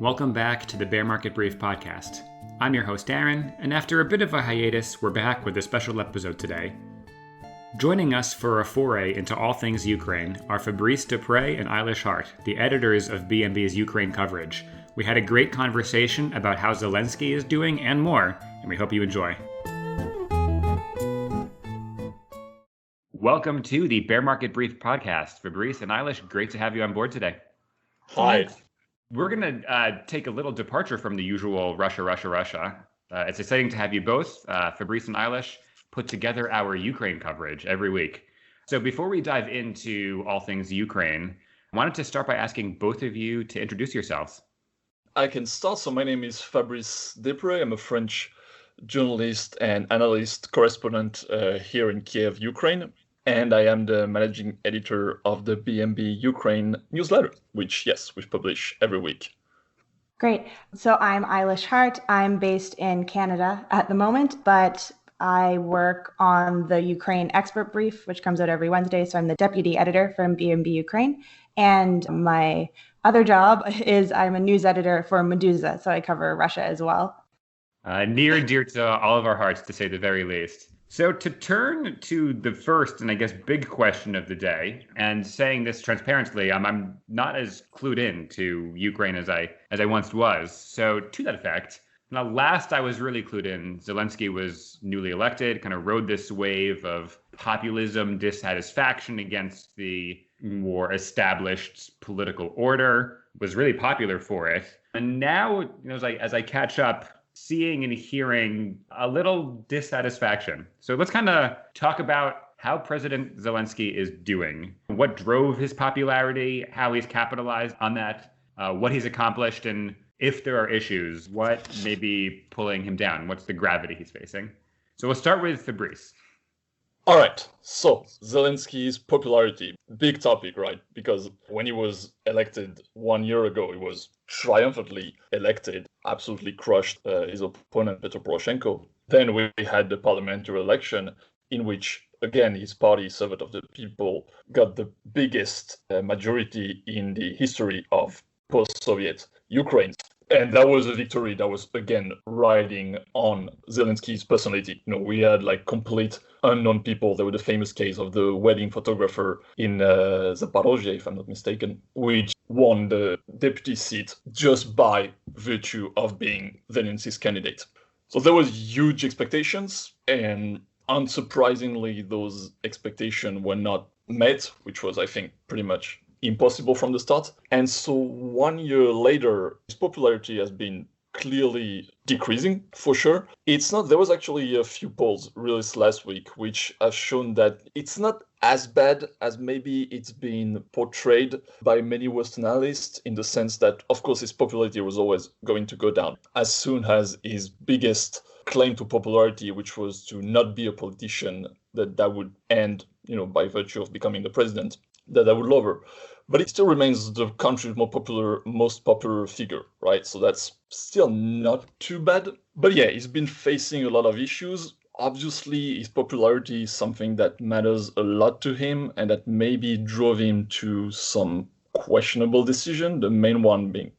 Welcome back to the Bear Market Brief podcast. I'm your host, Aaron, and after a bit of a hiatus, we're back with a special episode today. Joining us for a foray into all things Ukraine are Fabrice, Deprez, and Eilish, Hart, the editors of BMB's Ukraine coverage. We had a great conversation about how Zelensky is doing and more, and we hope you enjoy. Welcome to the Bear Market Brief podcast. Fabrice and Eilish, great to have you on board today. Hi. We're going to take a little departure from the usual Russia. It's exciting to have you both, Fabrice and Eilish, put together our Ukraine coverage every week. So before we dive into all things Ukraine, I wanted to start by asking both of you to introduce yourselves. I can start. So my name is Fabrice Deprez. I'm a French journalist and analyst correspondent here in Kiev, Ukraine. And I am the managing editor of the BMB Ukraine newsletter, which, yes, we publish every week. Great. So I'm Eilish Hart. I'm based in Canada at the moment, but I work on the Ukraine Expert Brief, which comes out every Wednesday. So I'm the deputy editor from BMB Ukraine. And my other job is I'm a news editor for Meduza. So I cover Russia as well. Near and dear to all of our hearts, to say the very least. So to turn to the first and I guess big question of the day, and saying this transparently, I'm not as clued in to Ukraine as I once was. So to that effect, now last I was really clued in, Zelensky was newly elected, kind of rode this wave of populism, dissatisfaction against the more established political order, was really popular for it. And now, as I catch up, seeing and hearing a little dissatisfaction. So let's kind of talk about how President Zelensky is doing, what drove his popularity, how he's capitalized on that, what he's accomplished, and if there are issues, what may be pulling him down, what's the gravity he's facing. So we'll start with Fabrice. All right. So Zelensky's popularity, big topic, right? Because when he was elected 1 year ago, he was triumphantly elected, absolutely crushed his opponent, Petro Poroshenko. Then we had the parliamentary election in which, again, his party, Servant of the People, got the biggest majority in the history of post-Soviet Ukraine. And that was a victory that was, again, riding on Zelensky's personality. We had complete unknown people. There was the famous case of the wedding photographer in Zaporozhye, if I'm not mistaken, which won the deputy seat just by virtue of being Zelensky's candidate. So there was huge expectations, and unsurprisingly, those expectations were not met, which was, I think, pretty much impossible from the start. And so 1 year later, his popularity has been clearly decreasing, for sure. There was actually a few polls released last week, which have shown that it's not as bad as maybe it's been portrayed by many Western analysts, in the sense that, of course, his popularity was always going to go down as soon as his biggest claim to popularity, which was to not be a politician, that would end, by virtue of becoming the president, that would lower. But it still remains the country's most popular figure, right? So that's still not too bad. But yeah, he's been facing a lot of issues. Obviously, his popularity is something that matters a lot to him, and that maybe drove him to some questionable decision, the main one being,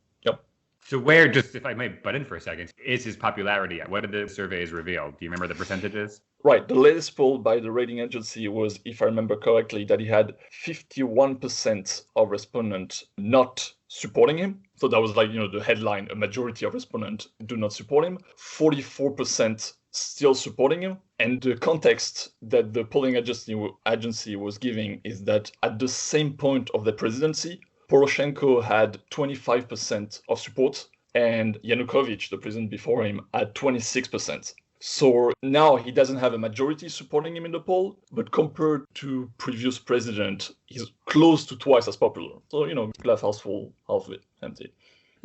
So where, just if I may butt in for a second, is his popularity at? What did the surveys reveal? Do you remember the percentages? Right. The latest poll by the rating agency was, if I remember correctly, that he had 51% of respondents not supporting him. So that was the headline, a majority of respondents do not support him, 44% still supporting him. And the context that the polling agency was giving is that at the same point of the presidency, Poroshenko had 25% of support, and Yanukovych, the president before him, had 26%. So now he doesn't have a majority supporting him in the poll, but compared to previous president, he's close to twice as popular. So, glass half full, half empty.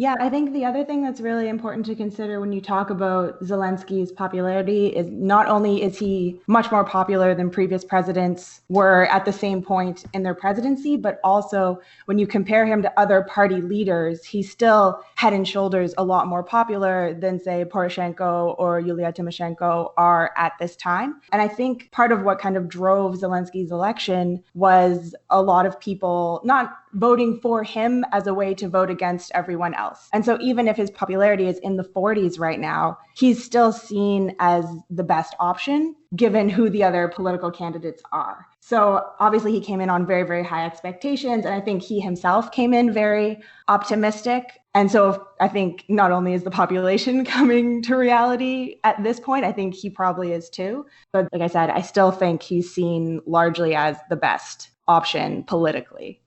Yeah, I think the other thing that's really important to consider when you talk about Zelensky's popularity is not only is he much more popular than previous presidents were at the same point in their presidency, but also when you compare him to other party leaders, he's still head and shoulders a lot more popular than, say, Poroshenko or Yulia Tymoshenko are at this time. And I think part of what kind of drove Zelensky's election was a lot of people, not voting for him as a way to vote against everyone else. And so even if his popularity is in the 40s right now, he's still seen as the best option given who the other political candidates are. So obviously he came in on very, very high expectations. And I think he himself came in very optimistic. And so I think not only is the population coming to reality at this point, I think he probably is too. But like I said, I still think he's seen largely as the best option politically.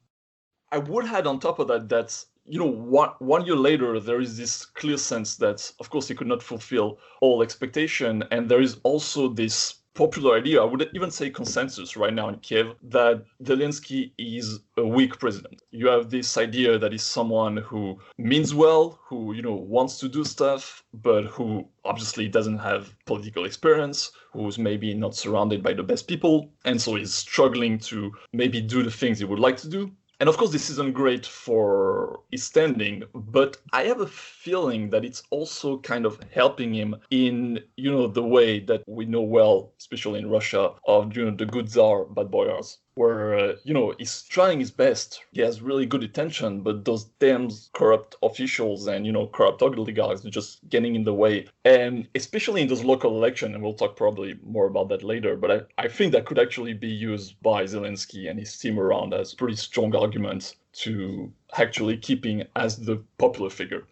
I would add on top of that, one year later, there is this clear sense that, of course, he could not fulfill all expectation. And there is also this popular idea, I would even say consensus right now in Kiev, that Zelensky is a weak president. You have this idea that he's someone who means well, who, wants to do stuff, but who obviously doesn't have political experience, who's maybe not surrounded by the best people, and so is struggling to maybe do the things he would like to do. And of course, this isn't great for his standing, but I have a feeling that it's also kind of helping him in, the way that we know well, especially in Russia, of, the good Tsar, bad boyars, where, he's trying his best. He has really good intention, but those damn corrupt officials and, corrupt oligarchs are just getting in the way. And especially in those local elections, and we'll talk probably more about that later, but I think that could actually be used by Zelensky and his team around as pretty strong arguments to actually keeping as the popular figure.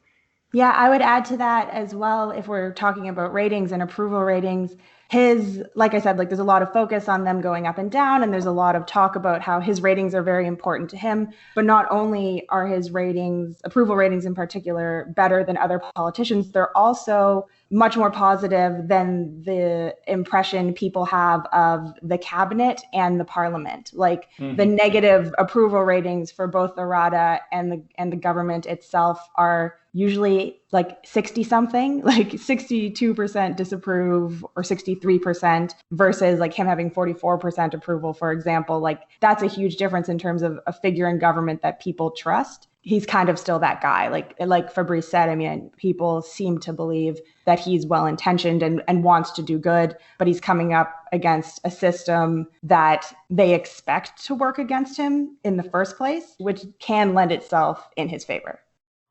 Yeah, I would add to that as well, if we're talking about ratings and approval ratings. Like I said, there's a lot of focus on them going up and down, and there's a lot of talk about how his ratings are very important to him. But not only are his ratings, approval ratings in particular, better than other politicians, they're also much more positive than the impression people have of the cabinet and the parliament. The negative approval ratings for both the Rada and the government itself are usually 60 something, 62% disapprove or 63% versus him having 44% approval, for example. That's a huge difference in terms of a figure in government that people trust. He's kind of still that guy. Like Fabrice said, I mean, people seem to believe that he's well-intentioned and wants to do good, but he's coming up against a system that they expect to work against him in the first place, which can lend itself in his favor.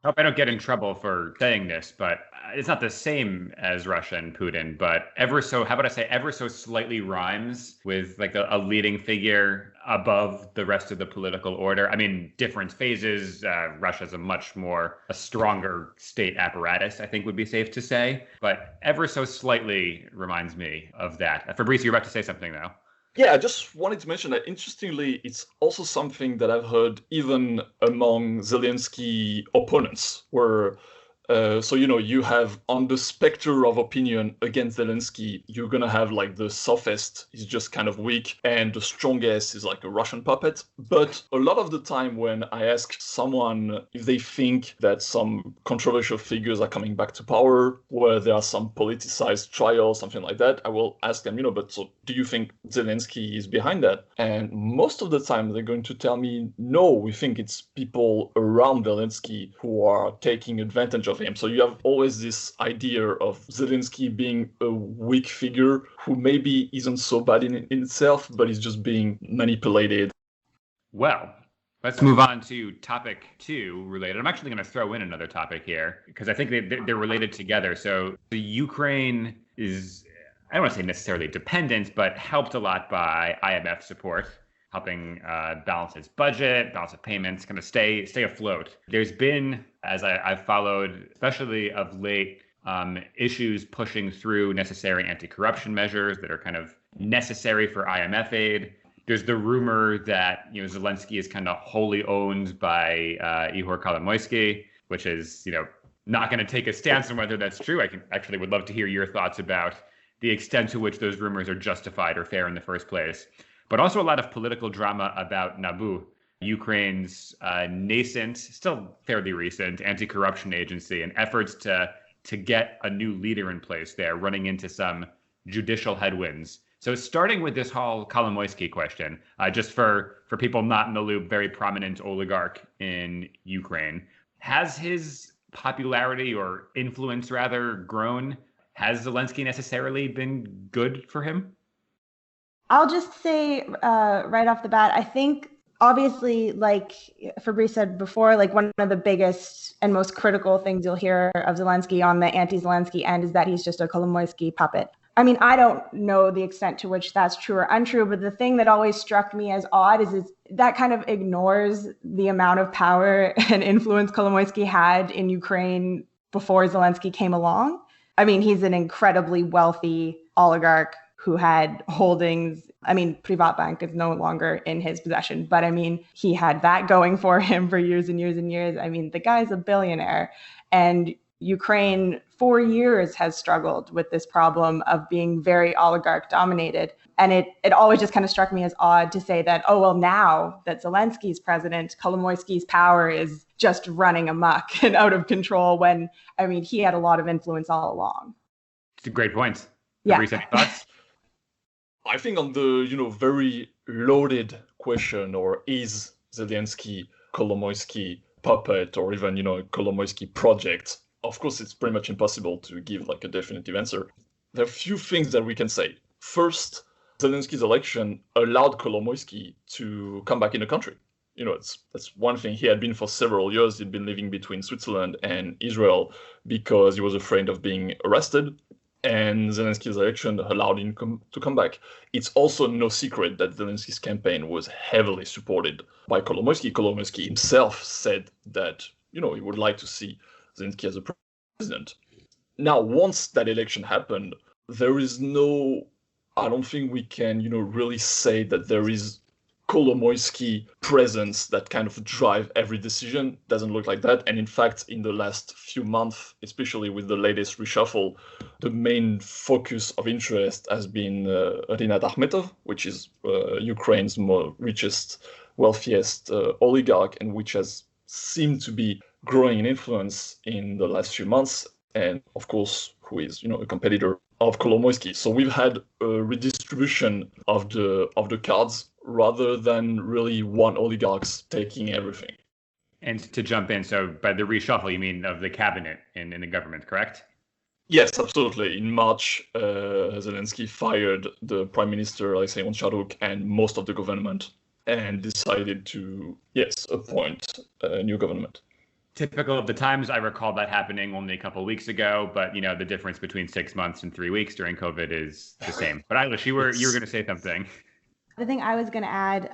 I hope I don't get in trouble for saying this, but it's not the same as Russia and Putin, but ever so slightly rhymes with a leading figure above the rest of the political order. I mean, different phases. Russia's a stronger state apparatus, I think would be safe to say, but ever so slightly reminds me of that. Fabrice, you're about to say something though. Yeah, I just wanted to mention that, interestingly, it's also something that I've heard even among Zelensky opponents, where you have on the specter of opinion against Zelensky, you're going to have the sophist is just kind of weak and the strongest is like a Russian puppet. But a lot of the time when I ask someone if they think that some controversial figures are coming back to power, where there are some politicized trials, something like that, I will ask them, but so do you think Zelensky is behind that? And most of the time they're going to tell me, no, we think it's people around Zelensky who are taking advantage of him. So you have always this idea of Zelensky being a weak figure who maybe isn't so bad in itself, but is just being manipulated. Well, let's move on to topic 2 related. I'm actually going to throw in another topic here because I think they're related together. So the Ukraine is, I don't want to say necessarily dependent, but helped a lot by IMF support, helping balance its budget, balance of payments, kind of stay afloat. There's been, as I've followed, especially of late, issues pushing through necessary anti-corruption measures that are kind of necessary for IMF aid. There's the rumor that Zelensky is kind of wholly owned by Ihor Kolomoisky, which is not going to take a stance on whether that's true. Would love to hear your thoughts about the extent to which those rumors are justified or fair in the first place. But also a lot of political drama about NABU, Ukraine's nascent, still fairly recent, anti-corruption agency, and efforts to get a new leader in place there, running into some judicial headwinds. So starting with this whole Kolomoisky question, just for people not in the loop, very prominent oligarch in Ukraine, has his popularity or influence rather grown? Has Zelensky necessarily been good for him? I'll just say right off the bat, I think obviously, like Fabrice said before, like one of the biggest and most critical things you'll hear of Zelensky on the anti-Zelensky end is that he's just a Kolomoisky puppet. I mean, I don't know the extent to which that's true or untrue, but the thing that always struck me as odd is that kind of ignores the amount of power and influence Kolomoisky had in Ukraine before Zelensky came along. I mean, he's an incredibly wealthy oligarch who had holdings. I mean, Privatbank is no longer in his possession, but I mean, he had that going for him for years and years and years. I mean, the guy's a billionaire. And Ukraine, for years, has struggled with this problem of being very oligarch dominated. And it always just kind of struck me as odd to say that, oh, well, now that Zelensky's president, Kolomoisky's power is just running amok and out of control when, I mean, he had a lot of influence all along. It's a great point. Yeah. Fabrice, any thoughts? I think on the very loaded question, or is Zelensky Kolomoisky puppet, or even Kolomoisky project, of course it's pretty much impossible to give like a definitive answer. There are a few things that we can say. First, Zelensky's election allowed Kolomoisky to come back in the country. That's one thing. He had been for several years. He'd been living between Switzerland and Israel because he was afraid of being arrested. And Zelensky's election allowed him to come back. It's also no secret that Zelensky's campaign was heavily supported by Kolomoisky. Kolomoisky himself said that, he would like to see Zelensky as a president. Now, once that election happened, there is I don't think we can, really say that there is Kolomoisky presence that kind of drive every decision. Doesn't look like that. And in fact, in the last few months, especially with the latest reshuffle, the main focus of interest has been Rinat Akhmetov, which is Ukraine's richest, wealthiest oligarch, and which has seemed to be growing in influence in the last few months. And of course, who is a competitor of Kolomoisky. So we've had a redistribution of the cards rather than really one oligarch's taking everything. And to jump in, so by the reshuffle, you mean of the cabinet in the government, correct? Yes, absolutely. In March, Zelensky fired the Prime Minister, Alexei Moncharuk, and most of the government, and decided to, appoint a new government. Typical of the times. I recall that happening only a couple of weeks ago, but the difference between 6 months and 3 weeks during COVID is the same. But Eilish, you were going to say something. The thing I was going to add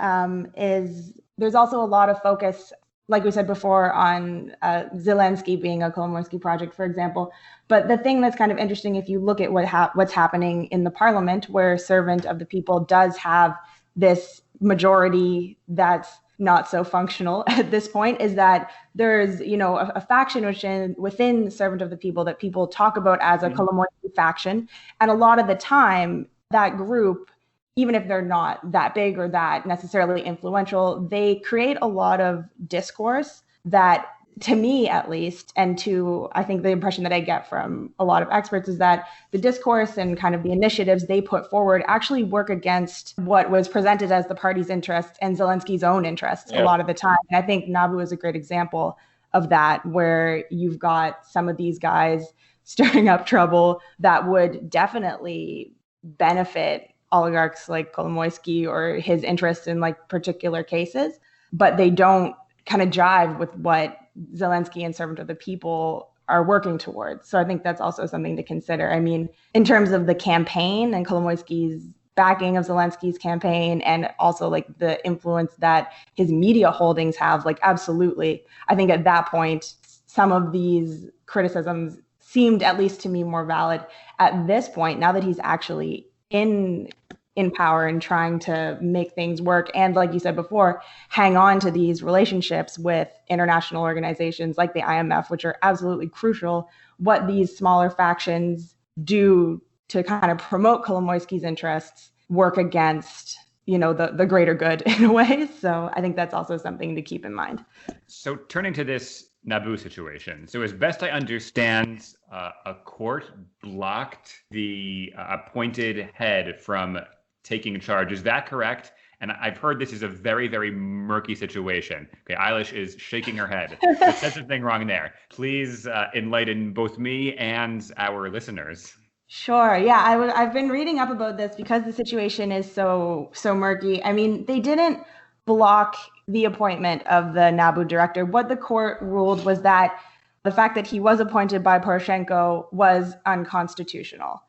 is there's also a lot of focus, like we said before, on Zelensky being a Kolomoisky project, for example. But the thing that's kind of interesting, if you look at what's happening in the parliament, where Servant of the People does have this majority that's not so functional at this point, is that there's a faction within Servant of the People that people talk about as a Kolomoisky faction, and a lot of the time that group, even if they're not that big or that necessarily influential, they create a lot of discourse that, to me at least, and to I think the impression that I get from a lot of experts, is that the discourse and kind of the initiatives they put forward actually work against what was presented as the party's interests and Zelensky's own interests a lot of the time. And I think Nabu is a great example of that, where you've got some of these guys stirring up trouble that would definitely benefit oligarchs like Kolomoisky or his interests in like particular cases, but they don't kind of jive with what Zelensky and Servant of the People are working towards. So I think that's also something to consider. I mean, in terms of the campaign and Kolomoisky's backing of Zelensky's campaign, and also like the influence that his media holdings have, like absolutely. I think at that point, some of these criticisms seemed, at least to me, more valid. At this point, now that he's actually in power and trying to make things work, and like you said before, hang on to these relationships with international organizations like the IMF, which are absolutely crucial, what these smaller factions do to kind of promote Kolomoisky's interests work against the greater good in a way. So I think that's also something to keep in mind. So turning to this Nabu situation. So as best I understand, a court blocked the appointed head from taking charge. Is that correct? And I've heard this is a very, very murky situation. Okay, Eilish is shaking her head. There's something wrong there. Please enlighten both me and our listeners. Sure. Yeah, I've been reading up about this because the situation is so murky. I mean, they didn't block the appointment of the NABU director. What the court ruled was that the fact that he was appointed by Poroshenko was unconstitutional.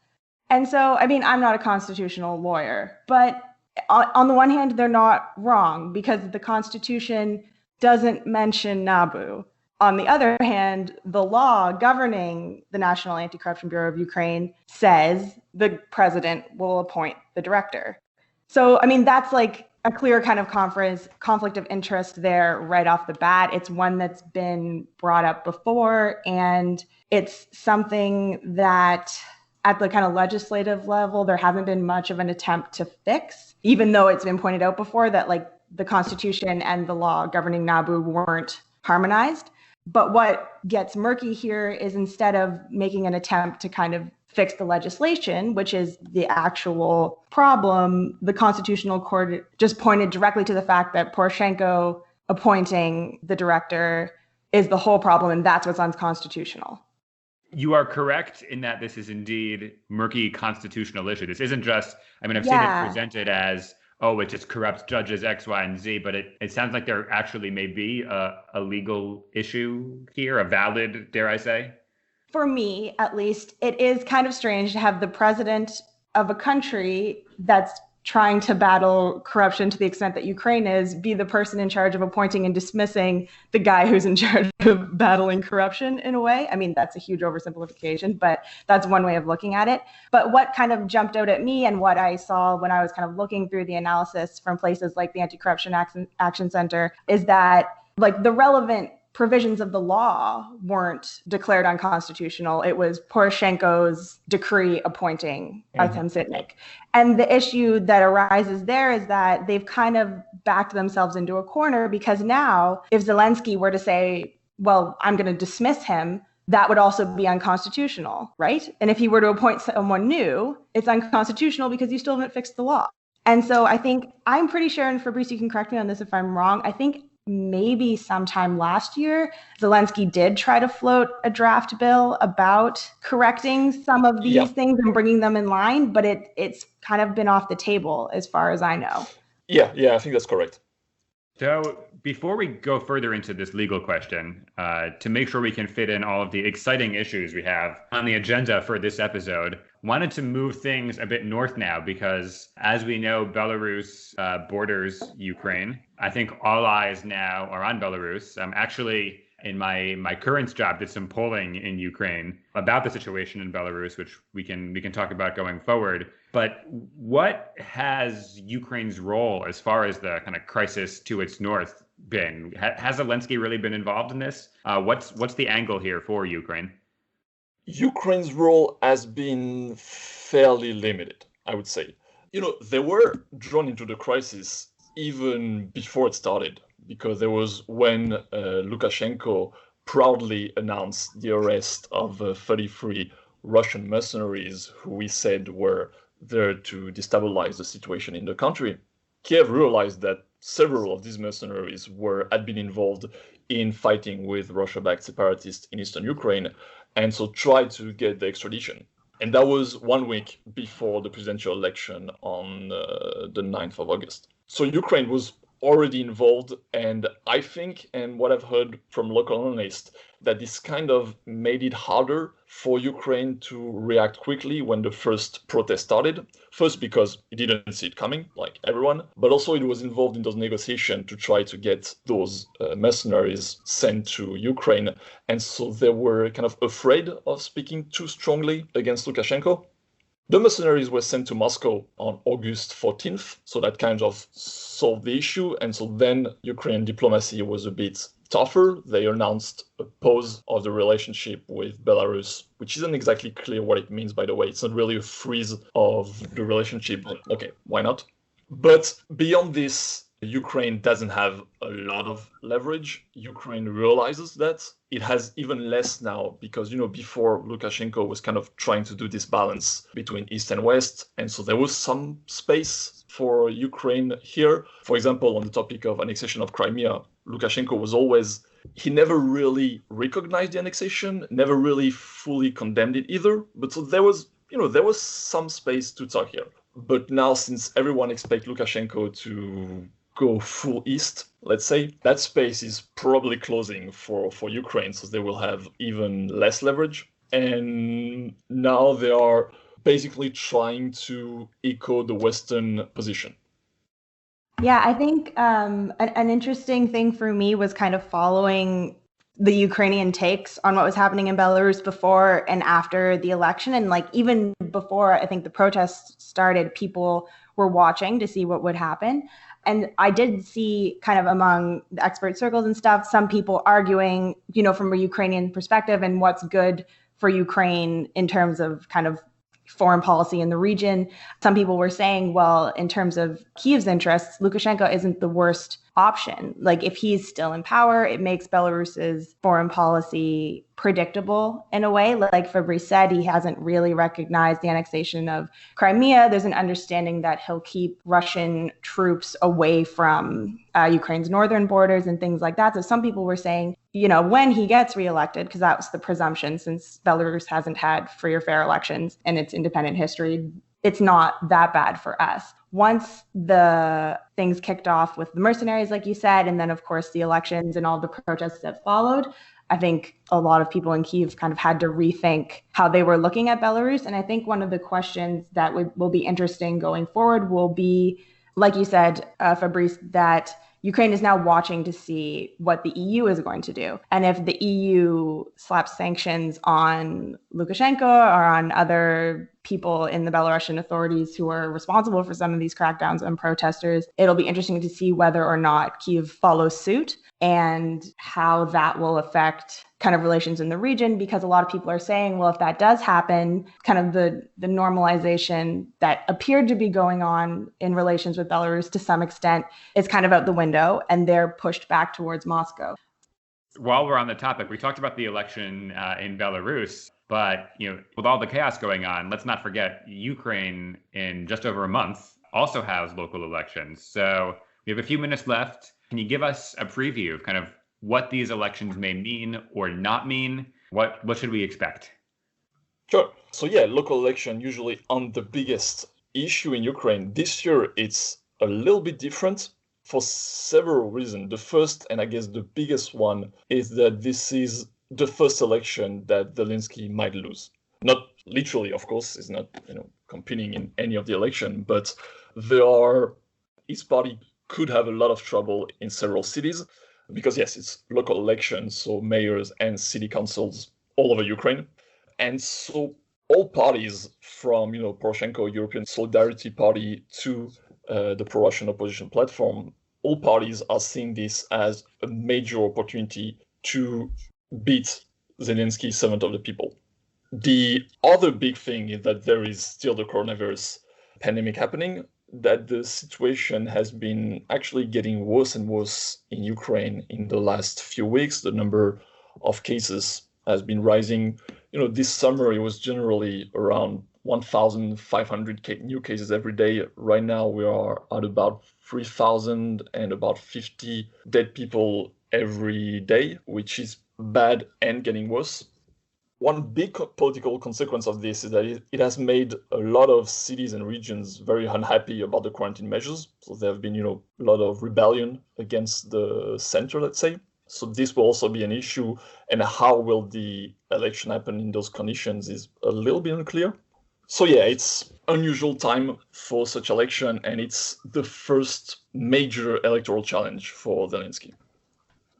And so, I mean, I'm not a constitutional lawyer, but on the one hand, they're not wrong because the Constitution doesn't mention NABU. On the other hand, the law governing the National Anti-Corruption Bureau of Ukraine says the president will appoint the director. So, I mean, that's like a clear kind of conflict of interest there right off the bat. It's one that's been brought up before, and it's something that at the kind of legislative level, there hasn't been much of an attempt to fix, even though it's been pointed out before that like the Constitution and the law governing NABU weren't harmonized. But what gets murky here is instead of making an attempt to kind of fix the legislation, which is the actual problem, the Constitutional Court just pointed directly to the fact that Poroshenko appointing the director is the whole problem, and that's what's unconstitutional. You are correct in that this is indeed murky constitutional issue. This isn't just, I mean, I've seen it presented as, oh, it just corrupts judges X, Y, and Z, but it sounds like there actually may be a legal issue here, a valid, dare I say? For me, at least, it is kind of strange to have the president of a country that's trying to battle corruption to the extent that Ukraine is, be the person in charge of appointing and dismissing the guy who's in charge of battling corruption in a way. I mean, that's a huge oversimplification, but that's one way of looking at it. But what kind of jumped out at me and what I saw when I was kind of looking through the analysis from places like the Anti-Corruption Action Center is that like the relevant provisions of the law weren't declared unconstitutional. It was Poroshenko's decree appointing Artem Sitnik. And the issue that arises there is that they've kind of backed themselves into a corner because now if Zelensky were to say, well, I'm going to dismiss him, that would also be unconstitutional, right? And if he were to appoint someone new, it's unconstitutional because you still haven't fixed the law. And so I think, I'm pretty sure, and Fabrice, you can correct me on this if I'm wrong, I think maybe sometime last year, Zelensky did try to float a draft bill about correcting some of these things and bringing them in line, but it's kind of been off the table as far as I know. Yeah, I think that's correct. So before we go further into this legal question, to make sure we can fit in all of the exciting issues we have on the agenda for this episode, wanted to move things a bit north now because, as we know, Belarus borders Ukraine. I think all eyes now are on Belarus. Actually, in my current job, did some polling in Ukraine about the situation in Belarus, which we can talk about going forward. But what has Ukraine's role as far as the kind of crisis to its north been? Has Zelensky really been involved in this? What's the angle here for Ukraine? Ukraine's role has been fairly limited, I would say. They were drawn into the crisis even before it started, because there was when Lukashenko proudly announced the arrest of 33 Russian mercenaries who he said were there to destabilize the situation in the country. Kiev realized that several of these mercenaries had been involved in fighting with Russia-backed separatists in eastern Ukraine, and so tried to get the extradition. And that was 1 week before the presidential election on the 9th of August. So Ukraine was already involved, and I think, and what I've heard from local analysts, that this kind of made it harder for Ukraine to react quickly when the first protest started. First, because it didn't see it coming, like everyone, but also it was involved in those negotiations to try to get those mercenaries sent to Ukraine. And so they were kind of afraid of speaking too strongly against Lukashenko. The mercenaries were sent to Moscow on August 14th, so that kind of solved the issue. And so then Ukrainian diplomacy was a bit tougher. They announced a pause of the relationship with Belarus, which isn't exactly clear what it means, by the way. It's not really a freeze of the relationship, but okay, why not? But beyond this, Ukraine doesn't have a lot of leverage. Ukraine realizes that. It has even less now because, before Lukashenko was kind of trying to do this balance between East and West. And so there was some space for Ukraine here. For example, on the topic of annexation of Crimea, Lukashenko he never really recognized the annexation, never really fully condemned it either. But so there was some space to talk here. But now, since everyone expects Lukashenko to go full east, let's say, that space is probably closing for Ukraine, so they will have even less leverage. And now they are basically trying to echo the Western position. Yeah, I think an interesting thing for me was kind of following the Ukrainian takes on what was happening in Belarus before and after the election. And like even before I think the protests started, people were watching to see what would happen. And I did see kind of among the expert circles and stuff, some people arguing, from a Ukrainian perspective and what's good for Ukraine in terms of kind of foreign policy in the region. Some people were saying, well, in terms of Kyiv's interests, Lukashenko isn't the worst option. Like if he's still in power, it makes Belarus's foreign policy predictable in a way. Like Fabrice said, he hasn't really recognized the annexation of Crimea. There's an understanding that he'll keep Russian troops away from Ukraine's northern borders and things like that. So some people were saying, when he gets reelected, because that was the presumption since Belarus hasn't had free or fair elections in its independent history, it's not that bad for us. Once the things kicked off with the mercenaries, like you said, and then, of course, the elections and all the protests that followed, I think a lot of people in Kyiv kind of had to rethink how they were looking at Belarus. And I think one of the questions that will be interesting going forward will be, like you said, Fabrice, that Ukraine is now watching to see what the EU is going to do. And if the EU slaps sanctions on Lukashenko or on other people in the Belarusian authorities who are responsible for some of these crackdowns on protesters, it'll be interesting to see whether or not Kyiv follows suit and how that will affect kind of relations in the region, because a lot of people are saying, well, if that does happen, kind of the normalization that appeared to be going on in relations with Belarus to some extent is kind of out the window, and they're pushed back towards Moscow. While we're on the topic, we talked about the election in Belarus, but with all the chaos going on, let's not forget Ukraine in just over a month also has local elections. So we have a few minutes left. Can you give us a preview of kind of what these elections may mean or not mean? What should we expect? Sure. So yeah, local election usually on the biggest issue in Ukraine. This year it's a little bit different for several reasons. The first, and I guess the biggest one, is that this is the first election that Zelensky might lose. Not literally, of course, he's not competing in any of the election, but his party could have a lot of trouble in several cities because yes, it's local elections, so mayors and city councils all over Ukraine. And so all parties from, Poroshenko European Solidarity Party to the pro-Russian opposition platform, all parties are seeing this as a major opportunity to beat Zelensky, servant of the people. The other big thing is that there is still the coronavirus pandemic happening, that the situation has been actually getting worse and worse in Ukraine in the last few weeks. The number of cases has been rising. This summer it was generally around 1,500 new cases every day. Right now we are at about 3,000 and about 50 dead people every day, which is bad and getting worse. One big political consequence of this is that it has made a lot of cities and regions very unhappy about the quarantine measures. So there have been, a lot of rebellion against the center, let's say. So this will also be an issue. And how will the election happen in those conditions is a little bit unclear. So yeah, it's unusual time for such election, and it's the first major electoral challenge for Zelensky.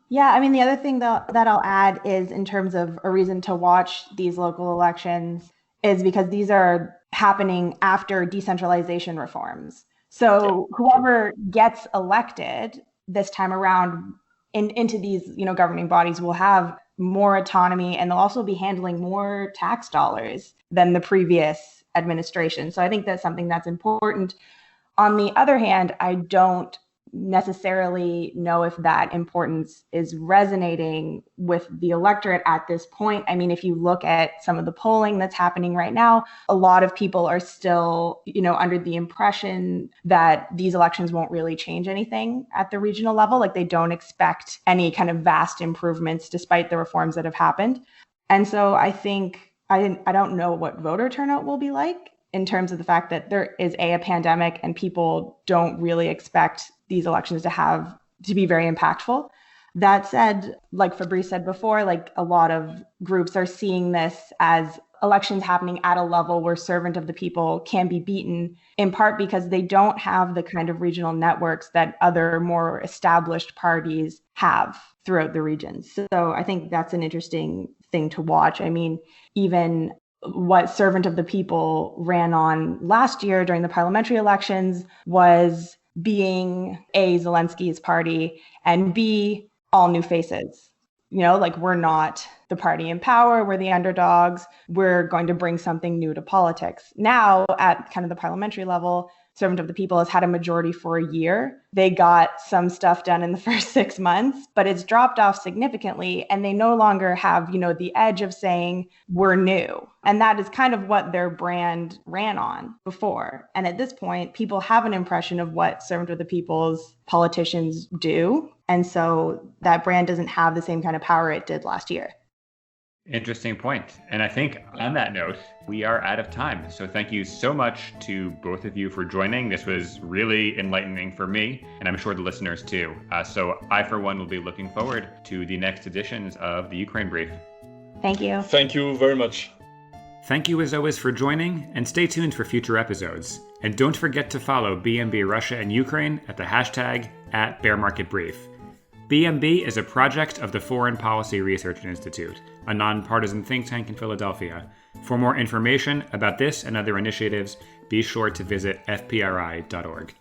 Yeah, I mean, the other thing that I'll add is in terms of a reason to watch these local elections is because these are happening after decentralization reforms. So whoever gets elected this time around into these, governing bodies will have more autonomy, and they'll also be handling more tax dollars than the previous administration. So I think that's something that's important. On the other hand, I don't necessarily know if that importance is resonating with the electorate at this point. I mean, if you look at some of the polling that's happening right now, a lot of people are still, under the impression that these elections won't really change anything at the regional level. Like they don't expect any kind of vast improvements despite the reforms that have happened. And so I think I don't know what voter turnout will be like in terms of the fact that there is a pandemic and people don't really expect these elections to be very impactful. That said, like Fabrice said before, like a lot of groups are seeing this as elections happening at a level where servant of the people can be beaten, in part because they don't have the kind of regional networks that other more established parties have throughout the regions. So I think that's an interesting thing to watch. I mean, even what servant of the people ran on last year during the parliamentary elections was being A, Zelensky's party, and B, all new faces. You know, like we're not the party in power, we're the underdogs, we're going to bring something new to politics. Now, at kind of the parliamentary level, servant of the people has had a majority for a year. They got some stuff done in the first 6 months, but it's dropped off significantly. And they no longer have, the edge of saying we're new. And that is kind of what their brand ran on before. And at this point, people have an impression of what servant of the people's politicians do. And so that brand doesn't have the same kind of power it did last year. Interesting point. And I think on that note, we are out of time. So thank you so much to both of you for joining. This was really enlightening for me, and I'm sure the listeners too. So I, for one, will be looking forward to the next editions of the Ukraine Brief. Thank you. Thank you very much. Thank you as always for joining, and stay tuned for future episodes. And don't forget to follow BMB Russia and Ukraine at the hashtag @BearMarketBrief. BMB is a project of the Foreign Policy Research Institute, a nonpartisan think tank in Philadelphia. For more information about this and other initiatives, be sure to visit fpri.org.